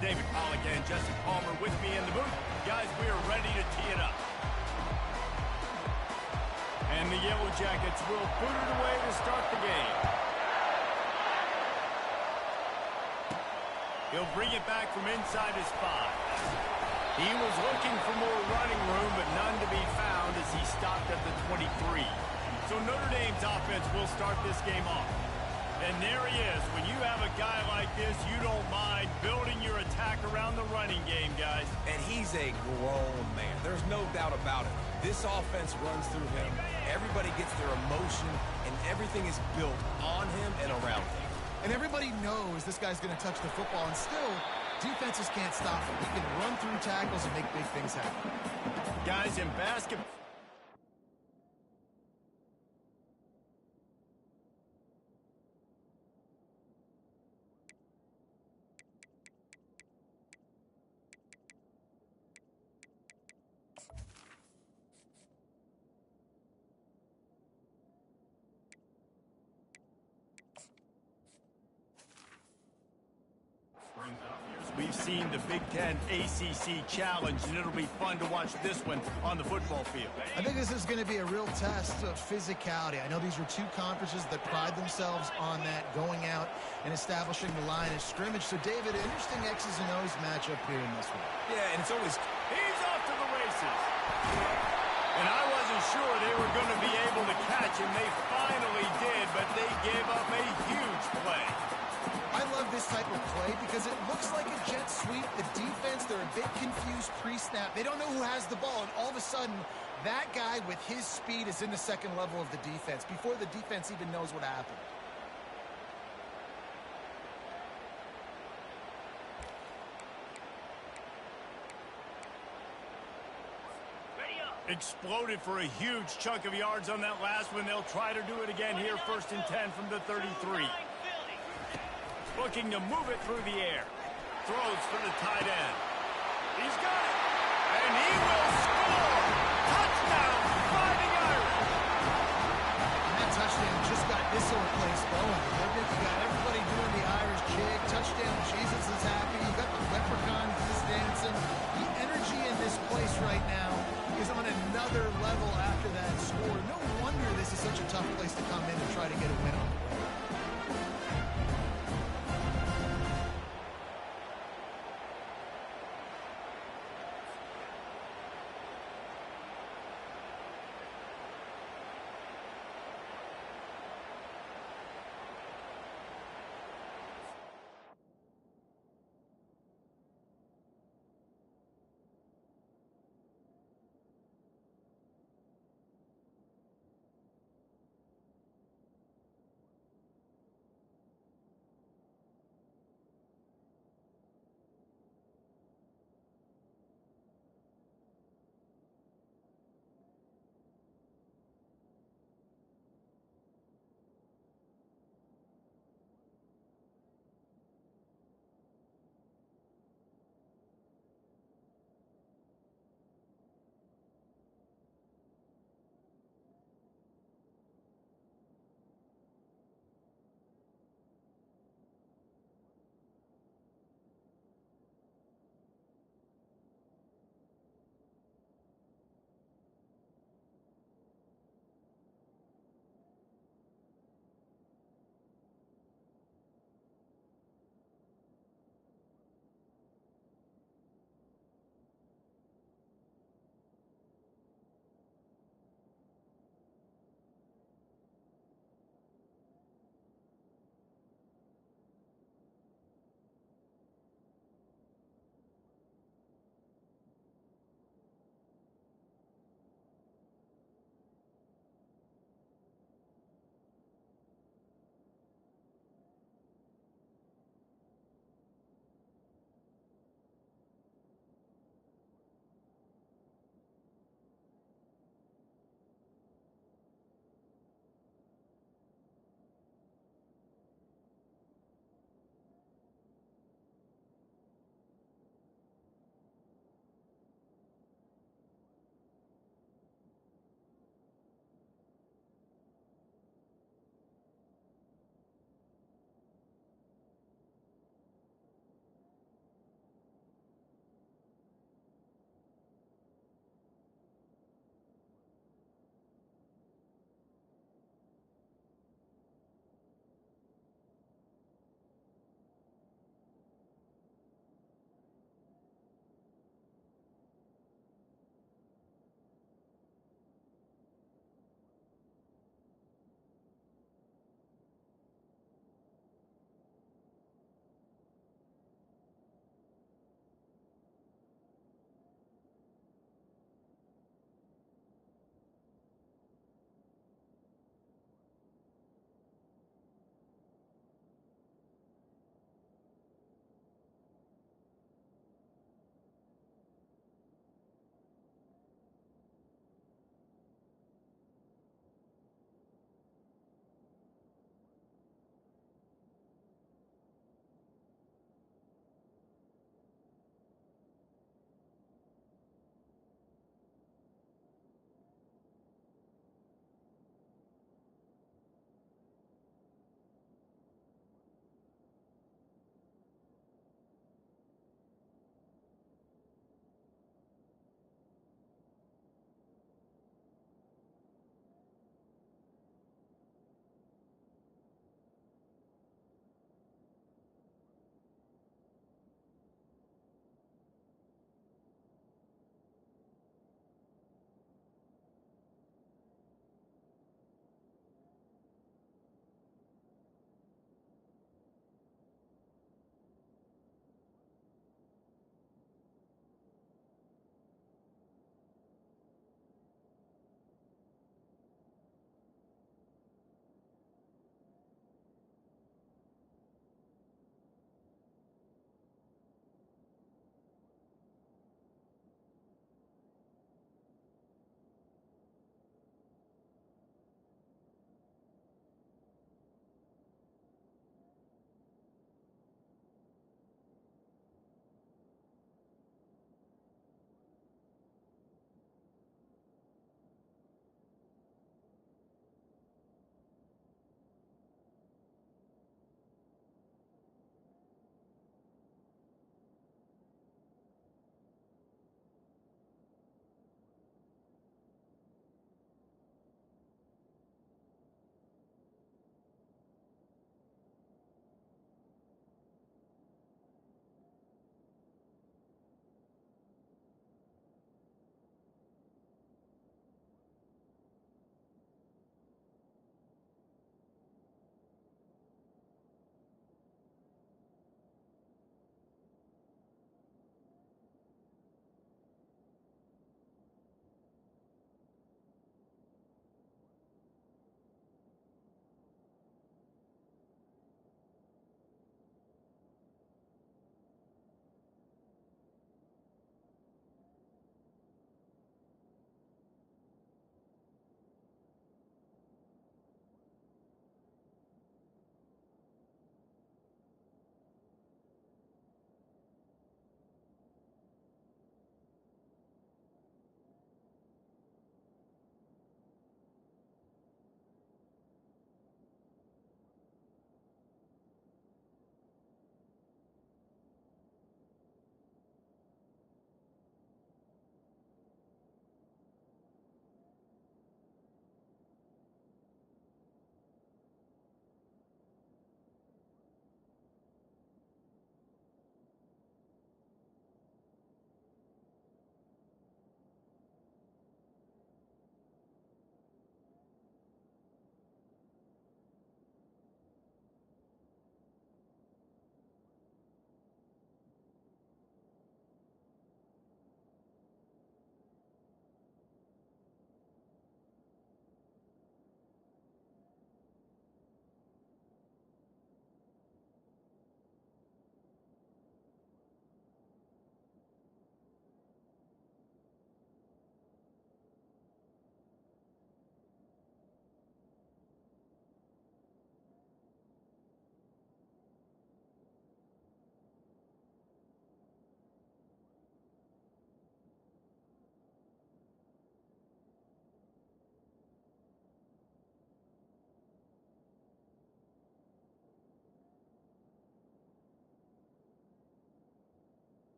David Pollack and Jesse Palmer with me in the booth. Guys, we are ready to tee it up. And the Yellow Jackets will boot it away to start the game. He'll bring it back from inside his 5. He was looking for more running room, but none to be found as he stopped at the 23. So Notre Dame's offense will start this game off. And there he is. When you have a guy like this, you don't mind building your attack around the running game, guys. And he's a grown man. There's no doubt about it. This offense runs through him. Everybody gets their emotion, and everything is built on him and around him. And everybody knows this guy's going to touch the football, and still, defenses can't stop him. He can run through tackles and make big things happen. Guys, in basketball... We've seen the Big Ten ACC Challenge, and it'll be fun to watch this one on the football field. I think this is going to be a real test of physicality. I know these are two conferences that pride themselves on that, going out and establishing the line of scrimmage. So, David, interesting X's and O's matchup here in this one. Yeah, and it's always... He's off to the races. And I wasn't sure they were going to be able to catch him. They finally did, but they gave up a huge play. I love this type of play because it looks like a jet sweep. The defense, they're a bit confused pre-snap. They don't know who has the ball, and all of a sudden, that guy with his speed is in the second level of the defense before the defense even knows what happened. Exploded for a huge chunk of yards on that last one. They'll try to do it again here, 1st and 10 from the 33. Looking to move it through the air. Throws for the tight end. He's got it. And he will score. Touchdown, Fighting Irish. And that touchdown just got this whole place going. You got everybody doing the Irish jig. Touchdown, Jesus is happy. You got the leprechaun just dancing. The energy in this place right now is on another level after that score. No wonder this is such a tough place to come in and try to get a win on.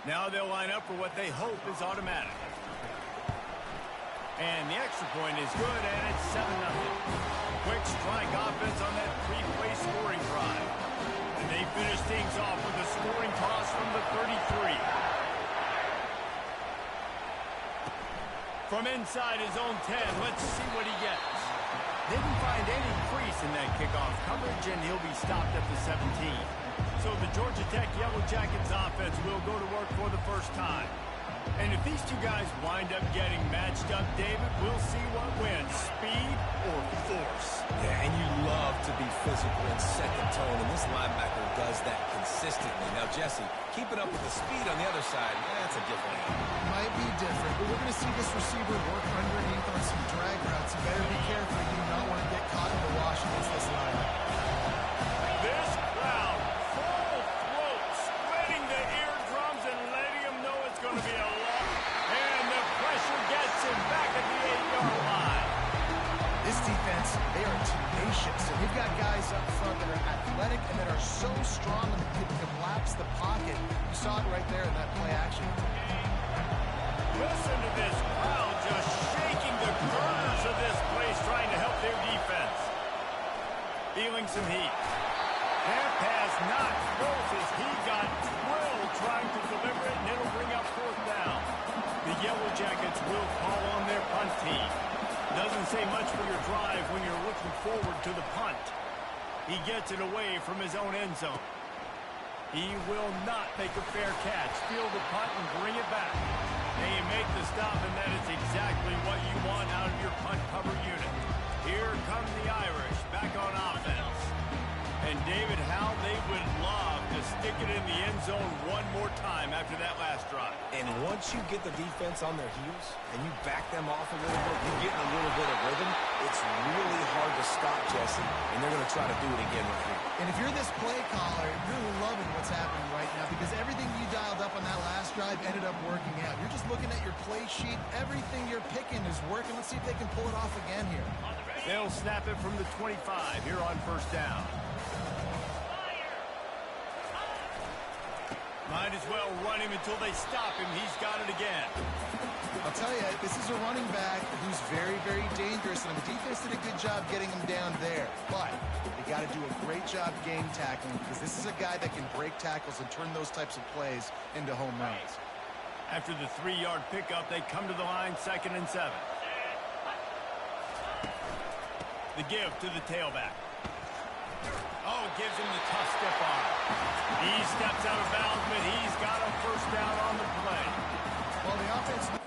Now they'll line up for what they hope is automatic. And the extra point is good, and it's 7-0. Quick strike offense on that three-play scoring drive. And they finish things off with a scoring toss from the 33. From inside his own 10, let's see what he gets. Didn't find any crease in that kickoff coverage, and he'll be stopped at the 17. So the Georgia Tech Yellow Jackets offense will go to work for the first time. And if these two guys wind up getting matched up, David, we'll see what wins, speed or force. Yeah, and you love to be physical and set the tone, and this linebacker does that consistently. Now, Jesse, keep it up with the speed on the other side. That's a different animal. Might be different, but we're going to see this receiver work underneath on some drag routes. You better be careful. You do not want to get caught in the wash against this line. This crowd, full throat, spreading the eardrums and letting them know it's going to be a long, and the pressure gets him back at the 8-yard line. This defense, they are tenacious, and they've got guys up front that are athletic and that are so strong and can collapse the pocket. You saw it right there in that play action. Listen to this crowd just shaking the corners of this place, trying to help their defense. Feeling some heat. That pass not close as he got drilled trying to deliver it, and it'll bring up 4th down. The Yellow Jackets will call on their punt team. Doesn't say much for your drive when you're looking forward to the punt. He gets it away from his own end zone. He will not make a fair catch. Field the punt and bring it back. And you make the stop, and that is exactly what you want out of your punt cover unit. Here come the Irish back on offense. And David, how they would love to stick it in the end zone one more time after that last drive. And once you get the defense on their heels and you back them off a little bit, you get in a little bit of rhythm, it's really hard to stop, Jesse, and they're going to try to do it again right here. And if you're this play caller, you're loving what's happening right now because everything you dialed up on that last drive ended up working out. You're just looking at your play sheet. Everything you're picking is working. Let's see if they can pull it off again here. They'll snap it from the 25 here on 1st down. Might as well run him until they stop him. He's got it again. I'll tell you, this is a running back who's very, very dangerous, and the defense did a good job getting him down there. But they got to do a great job game tackling because this is a guy that can break tackles and turn those types of plays into home runs. After the 3-yard pickup, they come to the line 2nd and 7. The give to the tailback. Oh, gives him the tough step arm. He steps out of bounds, but he's got a 1st down on the play. Well, the offense...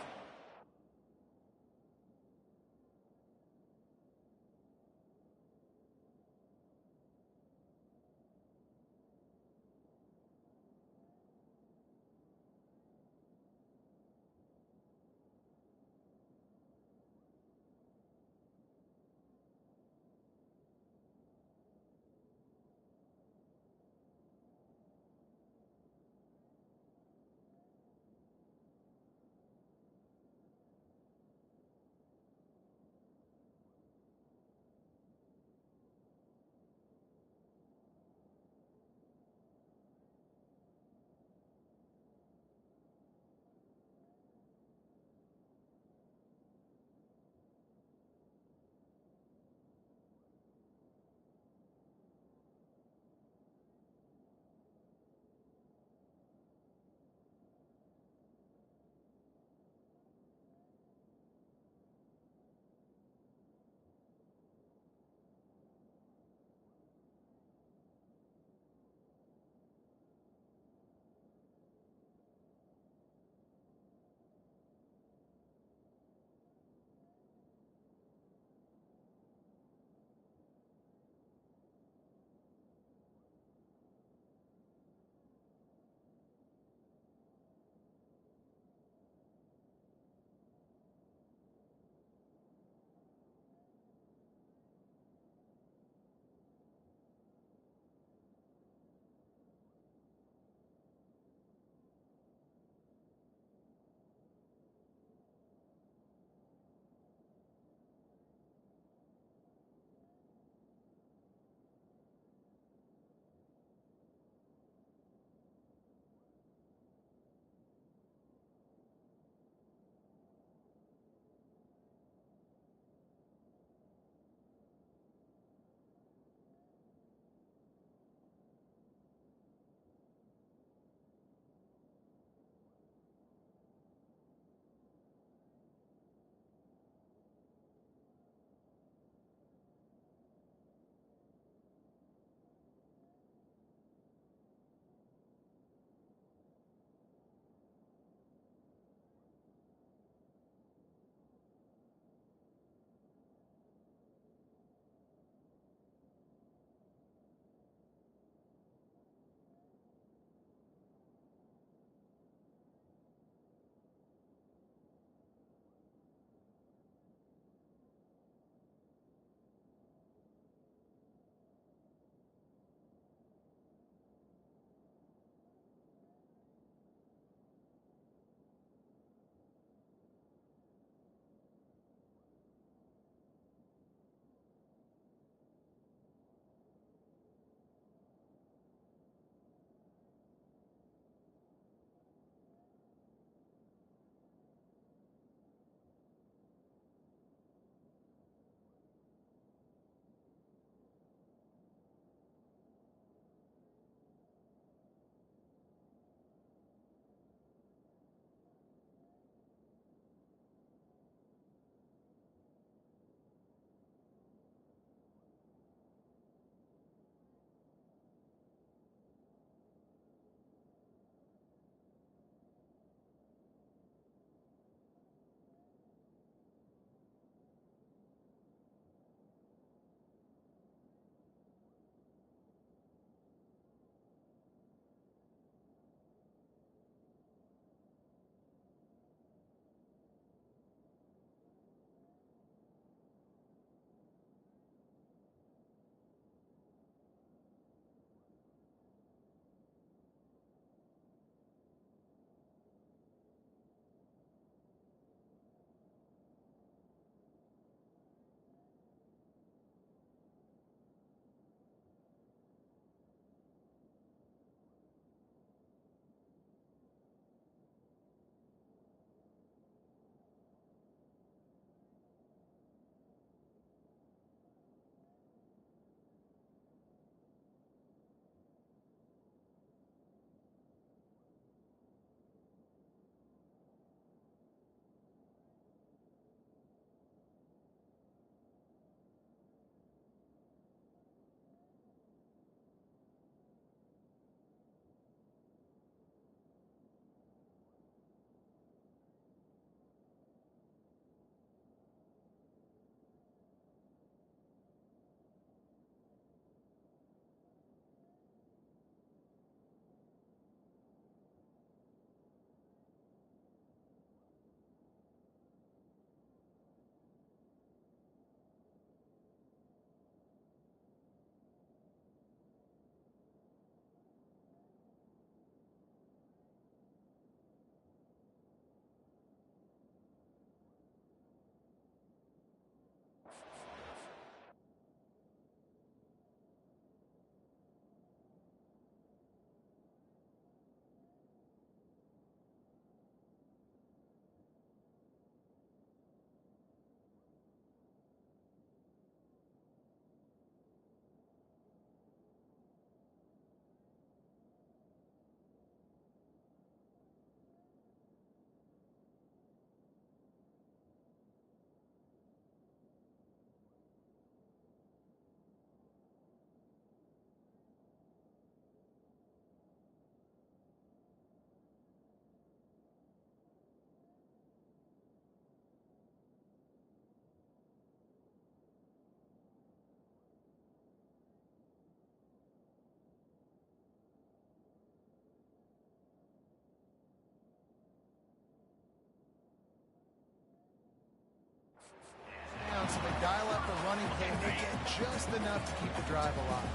just enough to keep the drive alive.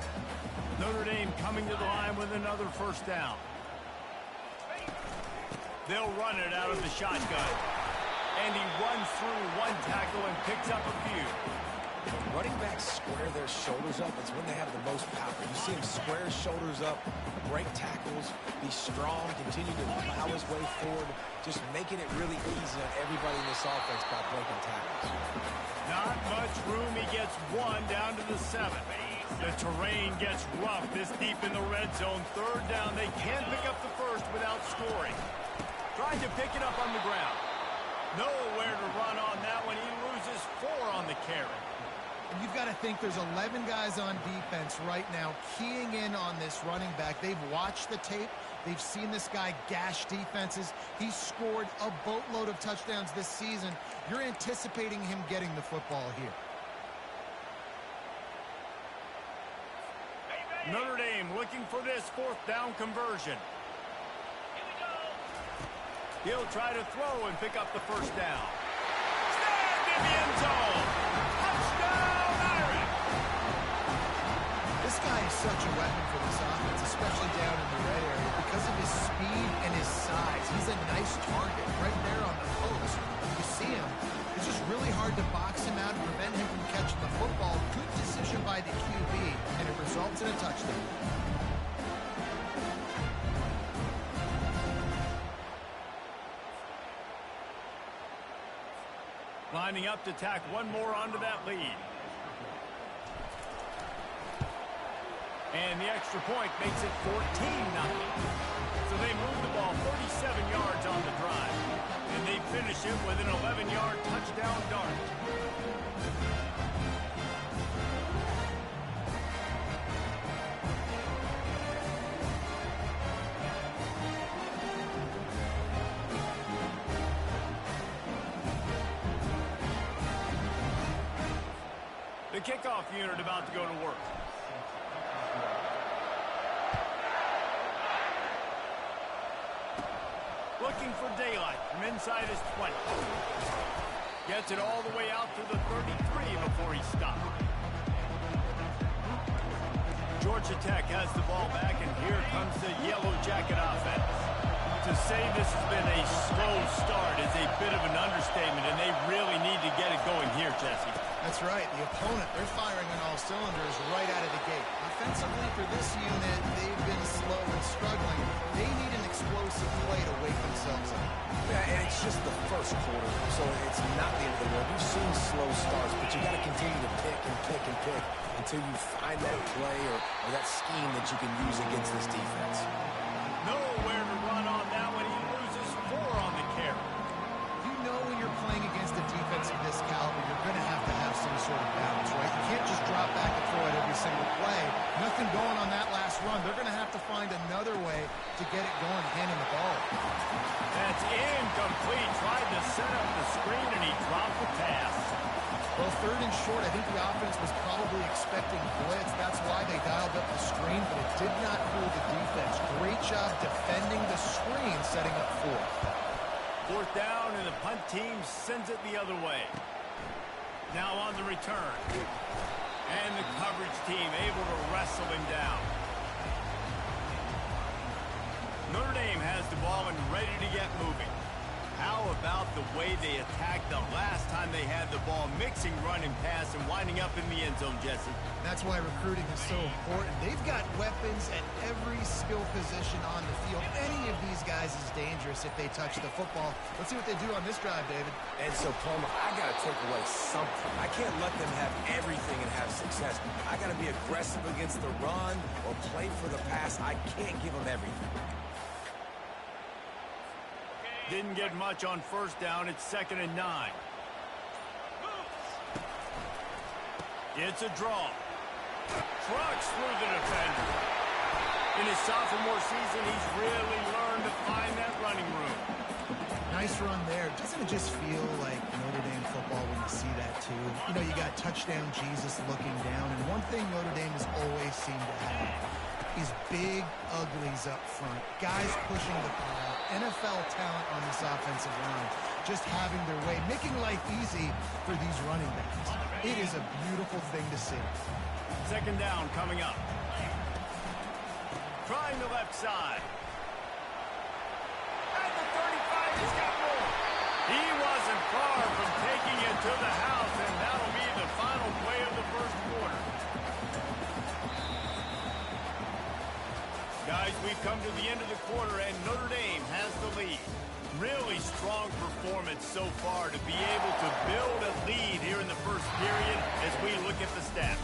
Notre Dame coming to the line with another first down. They'll run it out of the shotgun. And he runs through one tackle and picks up a few. Running backs square their shoulders up. It's when they have the most power. You see him square his shoulders up, break tackles, be strong, continue to plow his way forward, just making it really easy on everybody in this offense by breaking tackles. Not much room. He gets one down to the 7. The terrain gets rough this deep in the red zone. Third down. They can't pick up the first without scoring. Trying to pick it up on the ground. Nowhere to run on that one. He loses 4 on the carry. You've got to think there's 11 guys on defense right now keying in on this running back. They've watched the tape. They've seen this guy gash defenses. He's scored a boatload of touchdowns this season. You're anticipating him getting the football here. Notre Dame looking for this 4th down conversion. He'll try to throw and pick up the first down. Snagged in the end zone. Touchdown, Irish. This guy is such a weapon for this offense, especially down in the red area, because of his speed and his size. He's a nice target right there on the post. You see him. It's just really hard to box him out and prevent him from catching the football. Good decision by the QB, and it results in a touchdown. Lining up to tack one more onto that lead. And the extra point makes it 14-0. So they move the ball 37 yards on the drive. And they finish it with an 11-yard touchdown dart. The kickoff unit about to go to work. Looking for daylight from inside his 20. Gets it all the way out to the 33 before he stopped. Georgia Tech has the ball back, and here comes the Yellow Jacket offense. To say this has been a slow start is a bit of an understatement, and they really need to get it going here, Jesse. That's right. The opponent, they're firing on all cylinders right out of the gate. Offensively for this unit, they've been slow and struggling. They need an explosive play to wake themselves up. Yeah, and it's just the first quarter, so it's not the end of the world. We've seen slow starts, but you got to continue to pick and pick and pick until you find that play or that scheme that you can use against this defense. Nowhere to run on that one. He loses 4 on the carry. You know when you're playing against a defense of this caliber, you're going to have some sort of balance, right? You can't just drop back and throw it every single play. Nothing going on that last run. They're going to have to find another way to get it going, handing the ball. That's incomplete. Tried to set up the screen, and he dropped the pass. Well, 3rd and short, I think the offense was probably expecting blitz. That's why they dialed up the screen, but it did not fool the defense. Great job defending the screen, setting up 4th. 4th down, and the punt team sends it the other way. Now on the return. And the coverage team able to wrestle him down. Notre Dame has the ball and ready to get moving. How about the way they attacked the last time they had the ball, mixing run and pass and winding up in the end zone, Jesse? That's why recruiting is so important. They've got weapons at every skill position on the field. Any of these guys is dangerous if they touch the football. Let's see what they do on this drive, David. And so, Palmer, I got to take away something. I can't let them have everything and have success. I got to be aggressive against the run or play for the pass. I can't give them everything. Didn't get much on 1st down. It's 2nd and 9. It's a draw. Trucks through the defender. In his sophomore season, he's really learned to find that running room. Nice run there. Doesn't it just feel like Notre Dame football when you see that, too? You know, you got touchdown Jesus looking down, and one thing Notre Dame has always seemed to have is big uglies up front. Guys pushing the ball. NFL talent on this offensive line. just having their way, making life easy for these running backs. It is a beautiful thing to see. Second down coming up. Trying the left side. At the 35, he's got more. He wasn't far from taking it to the house, and that'll be the final play of the first quarter. Guys, we've come to the end of the quarter, and Notre Dame has the lead. Really strong performance so far to be able to build a lead here in the first period as we look at the stats.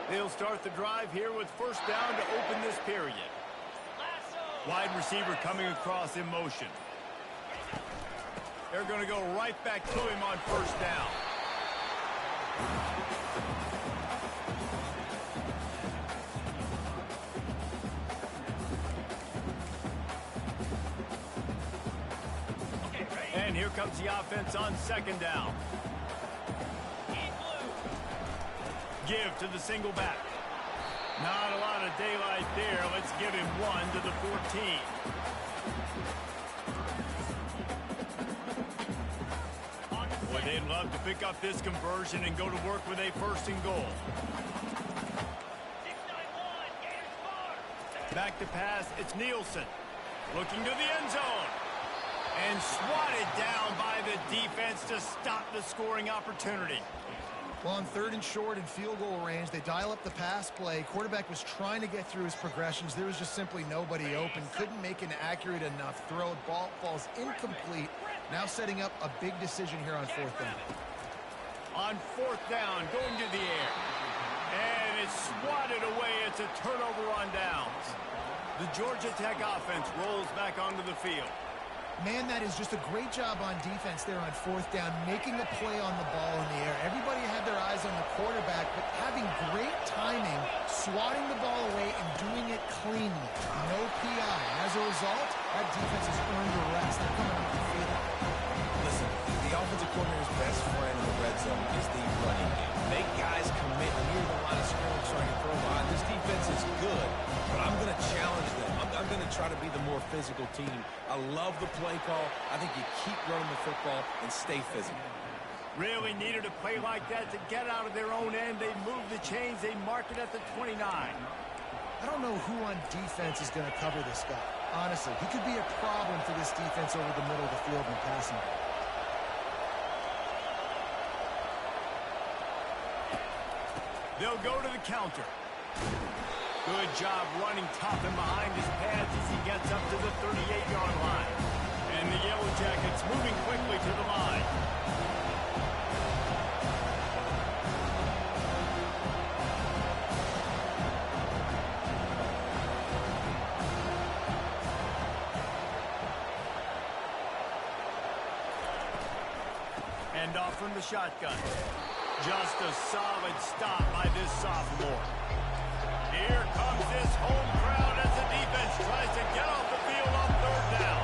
They'll start the drive here with first down to open this period. Wide receiver coming across in motion. They're going to go right back to him on first down. And here comes the offense on second down. Give to the single back. Not a lot of daylight there. Let's give him one to the 14. Boy, they'd love to pick up this conversion and go to work with a first and goal. Back to pass, it's Nielsen. Looking to the end zone. And swatted down by the defense to stop the scoring opportunity. Well, on third and short and field goal range, they dial up the pass play. Quarterback was trying to get through his progressions. There was just simply nobody open. Couldn't make an accurate enough throw. Ball falls incomplete. Now setting up a big decision here on fourth down. On fourth down, going to the air. And it's swatted away. It's a turnover on downs. The Georgia Tech offense rolls back onto the field. Man, that is just a great job on defense there on fourth down, making a play on the ball in the air. Everybody had their eyes on the quarterback, but having great timing, swatting the ball away, and doing it cleanly. No PI. As a result, that defense has earned a rest. They're coming off the field. Listen, the offensive coordinator's best friend in the red zone is the running game. Make guys commit near the line of scrimmage so I can throw behind. This defense is good, but I'm going to challenge them. I'm going to try to be the more physical team. I love the play call. I think you keep running the football and stay physical. Really needed a play like that to get out of their own end. They move the chains. They mark it at the 29. I don't know who on defense is going to cover this guy. Honestly, he could be a problem for this defense over the middle of the field in passing. They'll go to the counter. Good job running top and behind his pads as he gets up to the 38-yard line. And the Yellow Jackets moving quickly to the line. And off from the shotgun. Just a solid stop by this sophomore. Here comes this home crowd as the defense tries to get off the field on third down.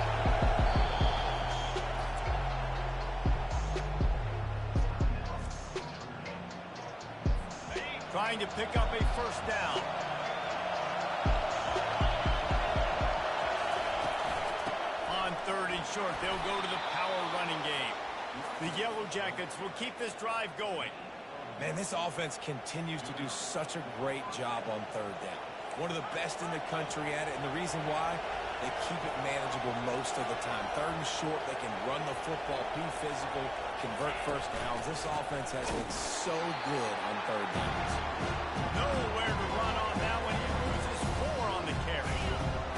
Trying to pick up a first down. On third and short, they'll go to the power running game. The Yellow Jackets will keep this drive going. Man, this offense continues to do such a great job on third down. One of the best in the country at it, and the reason why, they keep it manageable most of the time. Third and short, they can run the football, be physical, convert first downs. This offense has been so good on third downs. Nowhere to run on that one. He loses 4 on the carry.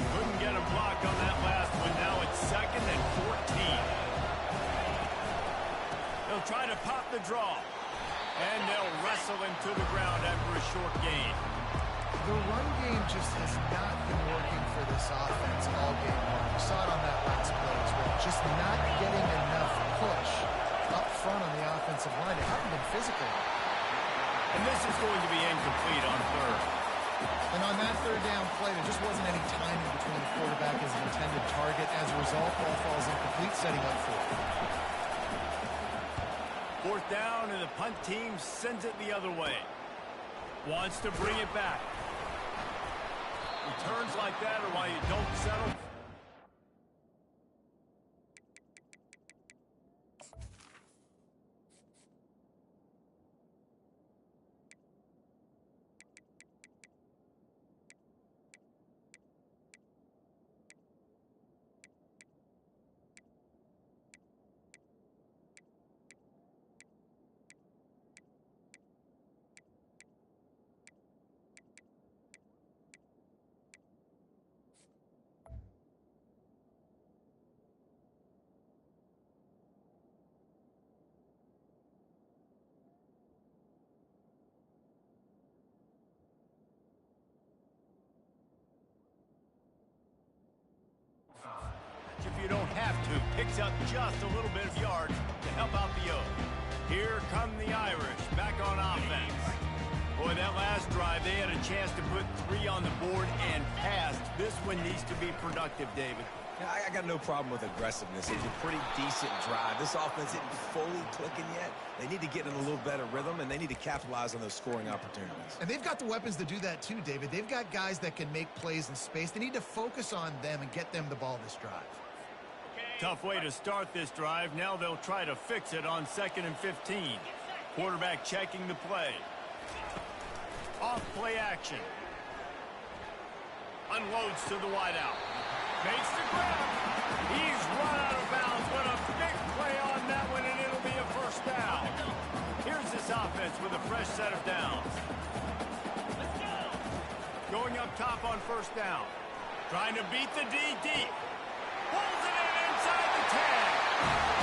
Couldn't get a block on that last one. Now it's second and 14. They'll try to pop the draw. And they'll wrestle him to the ground after a short gain. The run game just has not been working for this offense all game long. You saw it on that last play as well. Just not getting enough push up front on the offensive line. They haven't been physical. And this is going to be incomplete on third. And on that third down play, there just wasn't any timing between the quarterback and his intended target. As a result, ball falls incomplete, setting up for it. Fourth down, and the punt team sends it the other way. Wants to bring it back. Returns like that are why you don't settle. If you don't have to, picks up just a little bit of yards to help out the Oaks. Here come the Irish back on offense. Boy, that last drive, they had a chance to put 3 on the board and passed. This one needs to be productive, David. Yeah, I got no problem with aggressiveness. It was a pretty decent drive. This offense isn't fully clicking yet. They need to get in a little better rhythm, and they need to capitalize on those scoring opportunities. And they've got the weapons to do that too, David. They've got guys that can make plays in space. They need to focus on them and get them the ball this drive. Tough way to start this drive. Now they'll try to fix it on 2nd and 15. Quarterback checking the play. Off play action. Unloads to the wideout. Makes the grab. He's run out of bounds. What a big play on that one, and it'll be a first down. Here's this offense with a fresh set of downs. Going up top on first down. Trying to beat the DD. Pulls it in inside the 10.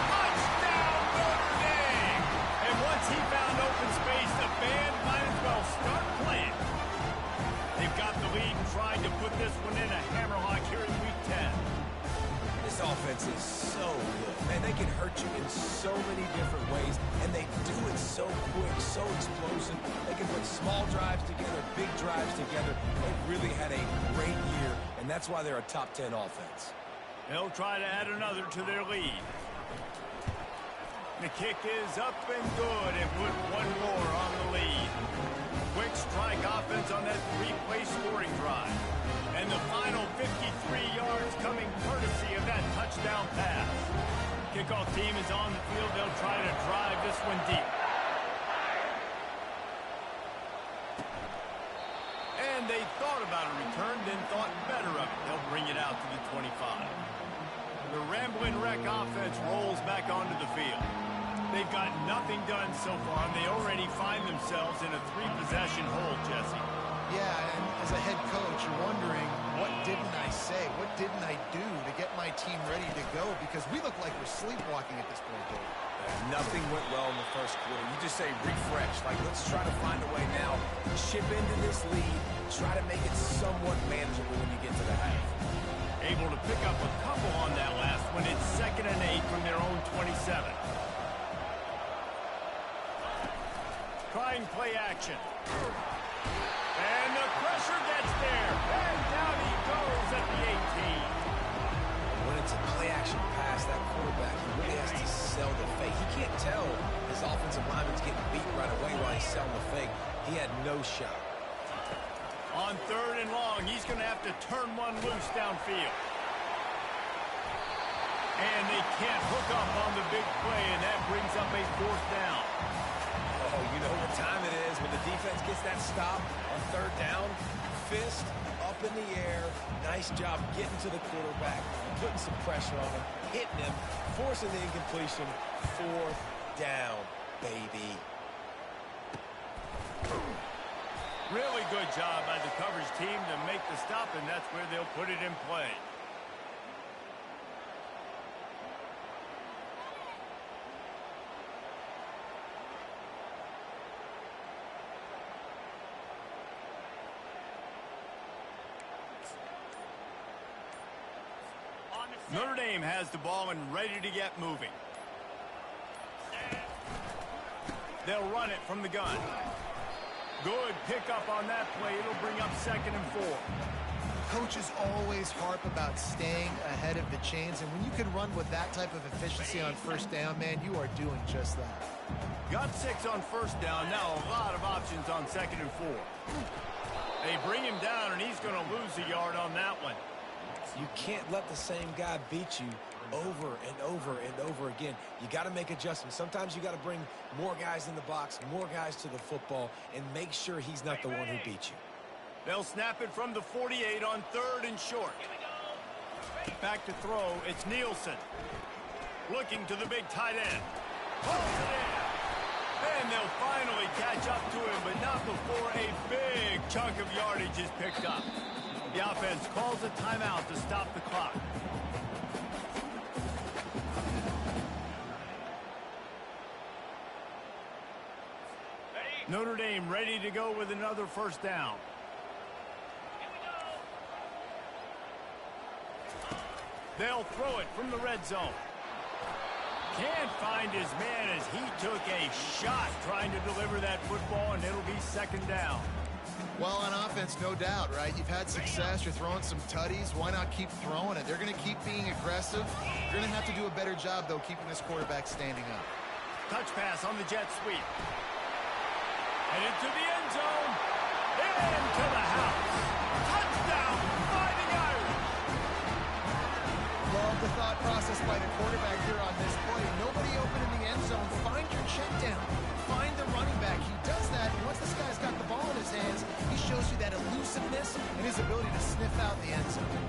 Touchdown, Notre Dame. And once he found open space, the band might as well start playing. They've got the lead and trying to put this one in a hammerlock here in Week 10. This offense is so good. Man, they can hurt you in so many different ways, and they do it so quick, so explosive. They can put small drives together, big drives together. They really had a great year, and that's why they're a top 10 offense. They'll try to add another to their lead. The kick is up and good, and put one more on the lead. Quick strike offense on that 3-play scoring drive. And the final 53 yards coming courtesy of that touchdown pass. Kickoff team is on the field. They'll try to drive this one deep. And they thought about a return, then thought better of it. They'll bring it out to the 25. The Ramblin' Wreck offense rolls back onto the field. They've got nothing done so far, and they already find themselves in a 3-possession hole, Jesse. Yeah, and as a head coach, you're wondering, what didn't I say? What didn't I do to get my team ready to go? Because we look like we're sleepwalking at this point, Dave. Nothing went well in the first quarter. You just say refresh. Like, let's try to find a way now. Chip into this lead. Try to make it somewhat manageable when you get to the half. Able to pick up a couple on that last one. It's 2nd and 8 from their own 27. Trying play action. And the pressure gets there. And down he goes at the 18. When it's a play action pass, that quarterback really has to sell the fake. He can't tell his offensive lineman's getting beat right away while he's selling the fake. He had no shot. On 3rd and long, he's going to have to turn one loose downfield. And they can't hook up on the big play, and that brings up a 4th down. Oh, you know what time it is when the defense gets that stop on 3rd down. Fist up in the air. Nice job getting to the quarterback, putting some pressure on him, hitting him, forcing the incompletion. 4th down, baby. Really good job by the coverage team to make the stop, and that's where they'll put it in play. Notre Dame has the ball and ready to get moving. They'll run it from the gun. Good pickup on that play. It'll bring up 2nd and 4. Coaches always harp about staying ahead of the chains, and when you can run with that type of efficiency on first down, man, you are doing just that. Got 6 on first down. Now a lot of options on 2nd and 4. They bring him down, and he's going to lose a yard on that one. You can't let the same guy beat you over and over and over again. You got to make adjustments. Sometimes you got to bring more guys in the box, more guys to the football, and make sure he's not the one who beat you. They'll snap it from the 48 on 3rd and short. Back to throw, it's Nielsen. Looking to the big tight end. Pulls it in. And they'll finally catch up to him, but not before a big chunk of yardage is picked up. The offense calls a timeout to stop the clock. Notre Dame ready to go with another first down. They'll throw it from the red zone. Can't find his man as he took a shot trying to deliver that football, and it'll be 2nd down. Well, on offense, no doubt, right? You've had success. You're throwing some tutties. Why not keep throwing it? They're going to keep being aggressive. You're going to have to do a better job, though, keeping this quarterback standing up. Touch pass on the jet sweep. And into the end zone. Into the house. Touchdown, Fighting Irish. Love the thought process by the quarterback here on this play. Nobody open in the end zone. Find your check down. Find the running back. He does that, and once this guy's got the ball in his hands, he shows you that elusiveness and his ability to sniff out the end zone.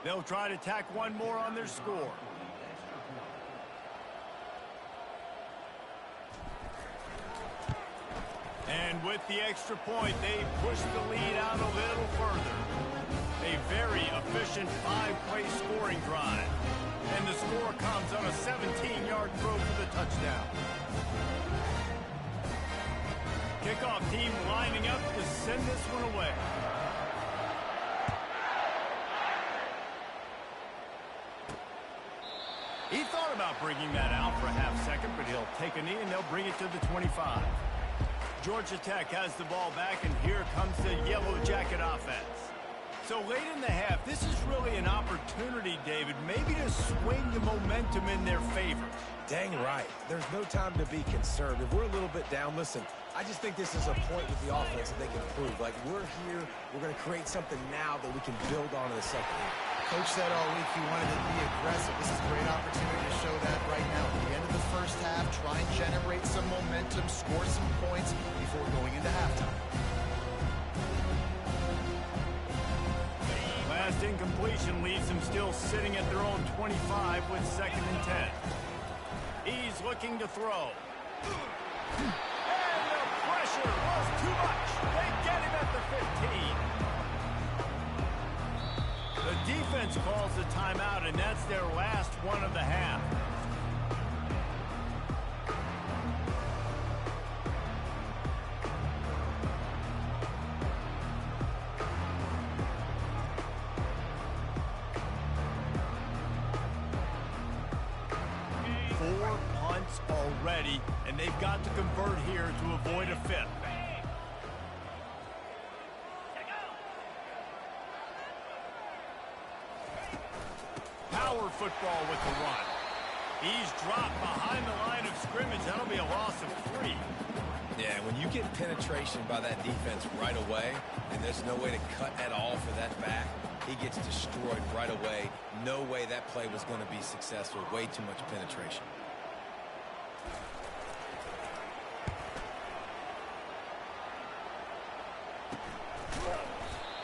They'll try to tack one more on their score. And with the extra point, they push the lead out a little further. A very efficient 5-play scoring drive. And the score comes on a 17-yard throw for the touchdown. Kickoff team lining up to send this one away. He thought about bringing that out for a half second, but he'll take a knee and they'll bring it to the 25. Georgia Tech has the ball back, and here comes the Yellow Jacket offense. So late in the half, this is really an opportunity, David, maybe to swing the momentum in their favor. Dang right. There's no time to be concerned. If we're a little bit down, listen, I just think this is a point with the offense that they can prove. Like, we're here, we're going to create something now that we can build on in the second half. Coach said all week he wanted to be aggressive. This is a great opportunity to show that right now. At the end of the first half, try and generate some momentum, score some points before going into halftime. Last incompletion leaves them still sitting at their own 25 with 2nd and 10. He's looking to throw. And the pressure was too much. They get him at the 15. The defense calls the timeout, and that's their last one of the half. Four punts already, and they've got to convert here to avoid a 5th. Power football with the run. He's dropped behind the line of scrimmage. That'll be a loss of 3. Yeah, when you get penetration by that defense right away, and there's no way to cut at all for that back, he gets destroyed right away. No way that play was going to be successful. Way too much penetration.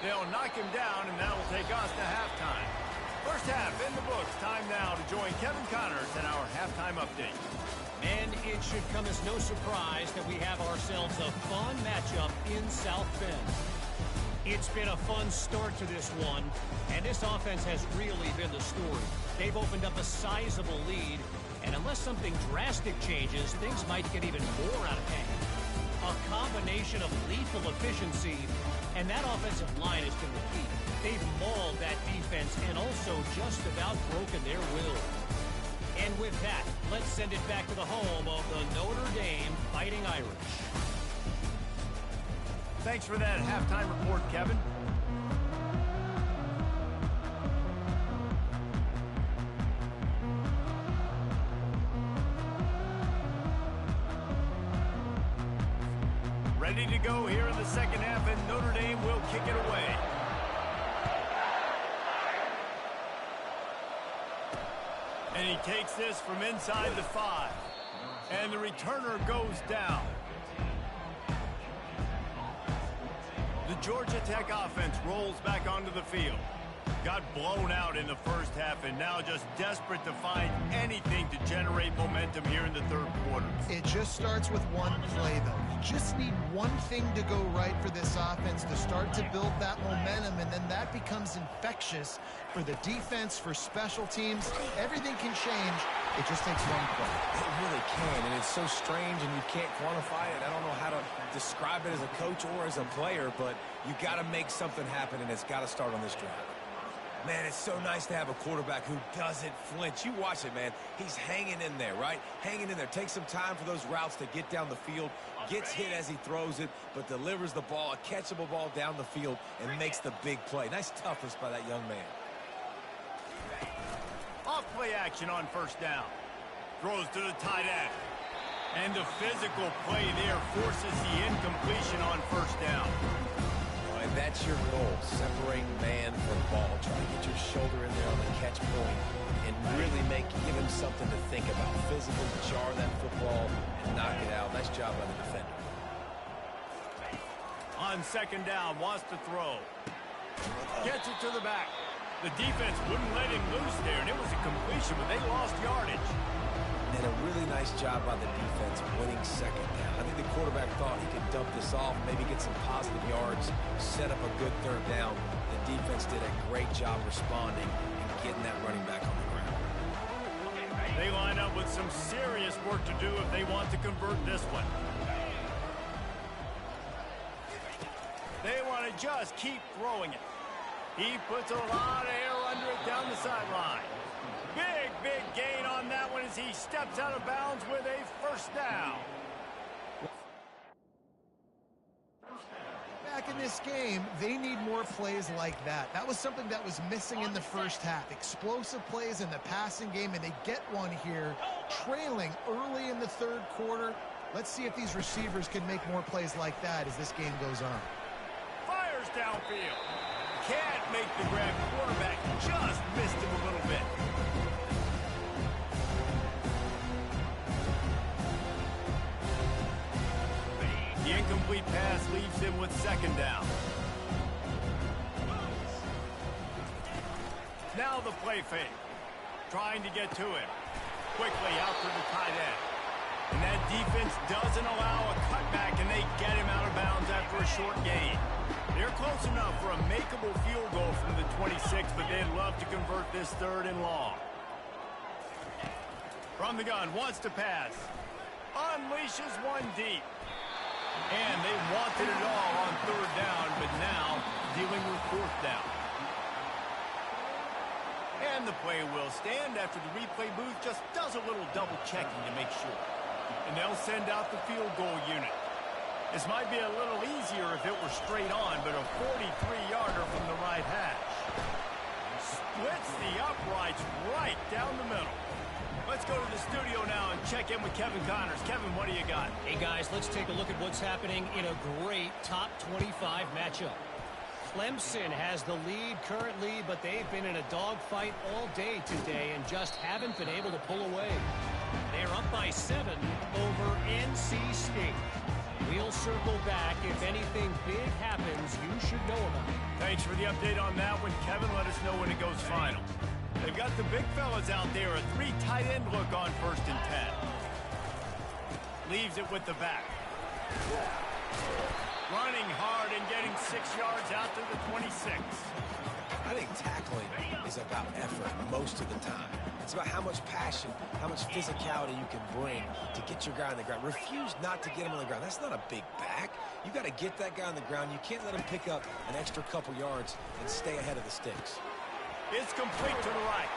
They'll knock him down, and that will take us to halftime. First half in the books. Time now to join Kevin Connors in our halftime update. And it should come as no surprise that we have ourselves a fun matchup in South Bend. It's been a fun start to this one, and this offense has really been the story. They've opened up a sizable lead, and unless something drastic changes, things might get even more out of hand. A combination of lethal efficiency, and that offensive line has been the key. They've mauled that defense and also just about broken their will. And with that, let's send it back to the home of the Notre Dame Fighting Irish. Thanks for that halftime report, Kevin. Ready to go here in the second half, and Notre Dame will kick it away. And he takes this from inside the 5. And the returner goes down. The Georgia Tech offense rolls back onto the field. Got blown out in the first half, and now just desperate to find anything to generate momentum here in the third quarter. It just starts with one play, though. You just need one thing to go right for this offense to start to build that momentum, and then that becomes infectious for the defense, for special teams. Everything can change. It just takes one play. It really can, and it's so strange, and you can't quantify it. I don't know how to describe it as a coach or as a player, but you got to make something happen, and it's got to start on this drive. Man, it's so nice to have a quarterback who doesn't flinch. You watch it, man. He's hanging in there, right? Hanging in there. Takes some time for those routes to get down the field. Gets hit as he throws it, but delivers the ball, a catchable ball down the field, and makes the big play. Nice toughness by that young man. Off play action on first down. Throws to the tight end. And the physical play there forces the incompletion on first down. And that's your goal, separate man from ball. Try to get your shoulder in there on the catch point and really give him something to think about. Physically jar that football and knock it out. Nice job by the defender. On second down, wants to throw. Gets it to the back. The defense wouldn't let him loose there, and it was a completion, but they lost yardage. And a really nice job by the defense winning second down. I think the quarterback thought he could dump this off, maybe get some positive yards, set up a good third down. The defense did a great job responding and getting that running back on the ground. They line up with some serious work to do if they want to convert this one. They want to just keep throwing it. He puts a lot of air under it down the sideline. Big gain on that one as he steps out of bounds with a first down. Back in this game, they need more plays like that. That was something that was missing in the first half. Explosive plays in the passing game, and they get one here, trailing early in the third quarter. Let's see if these receivers can make more plays like that as this game goes on. Fires downfield. Can't make the grab. Quarterback just missed him a little bit. The incomplete pass leaves him with second down. Now the play fake. Trying to get to him. Quickly out to the tight end. And that defense doesn't allow a cutback, and they get him out of bounds after a short gain. They're close enough for a makeable field goal from the 26, but they'd love to convert this third and long. From the gun, wants to pass. Unleashes one deep. And they wanted it all on third down, but now dealing with fourth down. And the play will stand after the replay booth just does a little double checking to make sure. And they'll send out the field goal unit. This might be a little easier if it were straight on, but a 43-yarder from the right hash. Splits the uprights right down the middle. Let's go to the studio now and check in with Kevin Connors. Kevin, what do you got? Hey, guys, let's take a look at what's happening in a great top 25 matchup. Clemson has the lead currently, but they've been in a dogfight all day today and just haven't been able to pull away. They're up by 7 over NC State. We'll circle back. If anything big happens, you should know about it. Thanks for the update on that one. Kevin, let us know when it goes final. They've got the big fellas out there. A 3 tight end look on 1st and 10. Leaves it with the back. Running hard and getting 6 yards out to the 26. I think tackling is about effort most of the time. It's about how much passion, how much physicality you can bring to get your guy on the ground. Refuse not to get him on the ground. That's not a big back. You got to get that guy on the ground. You can't let him pick up an extra couple yards and stay ahead of the sticks. It's complete to the right.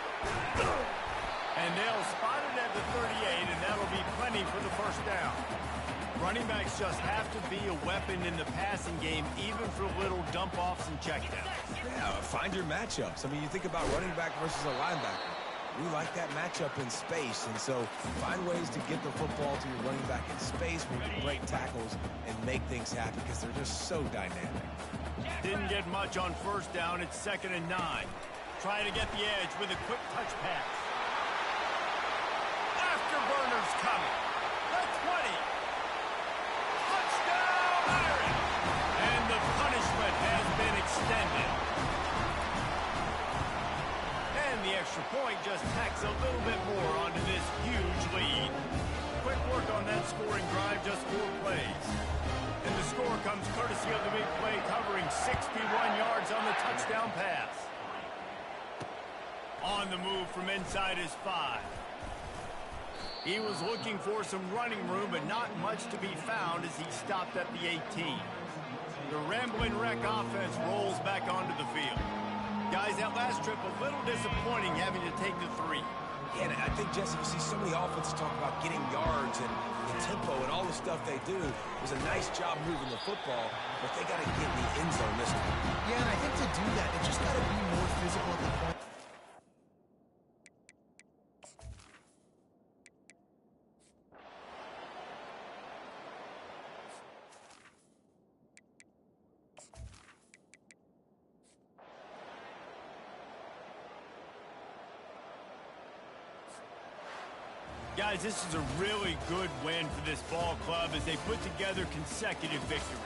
And they'll spot it at the 38, and that'll be plenty for the first down. Running backs just have to be a weapon in the passing game, even for little dump-offs and checkdowns. Yeah, find your matchups. I mean, you think about running back versus a linebacker. We like that matchup in space, and so find ways to get the football to your running back in space where you can break tackles and make things happen because they're just so dynamic. Didn't get much on first down. It's 2nd and 9. Trying to get the edge with a quick touch pass. Afterburner's coming. The 20. Touchdown, Irish! And the punishment has been extended. And the extra point just tacks a little bit more onto this huge lead. Quick work on that scoring drive, just 4 plays. And the score comes courtesy of the big play, covering 61 yards on the touchdown pass. On the move from inside his 5. He was looking for some running room, but not much to be found as he stopped at the 18. The Ramblin' Wreck offense rolls back onto the field. Guys, that last trip a little disappointing having to take the 3. Yeah, and I think, Jesse, you see so many offenses talk about getting yards and the tempo and all the stuff they do. It was a nice job moving the football, but they got to get in the end zone this time. Yeah, and I think to do that, they just got to be more physical at the point. Guys, this is a really good win for this ball club as they put together consecutive victories.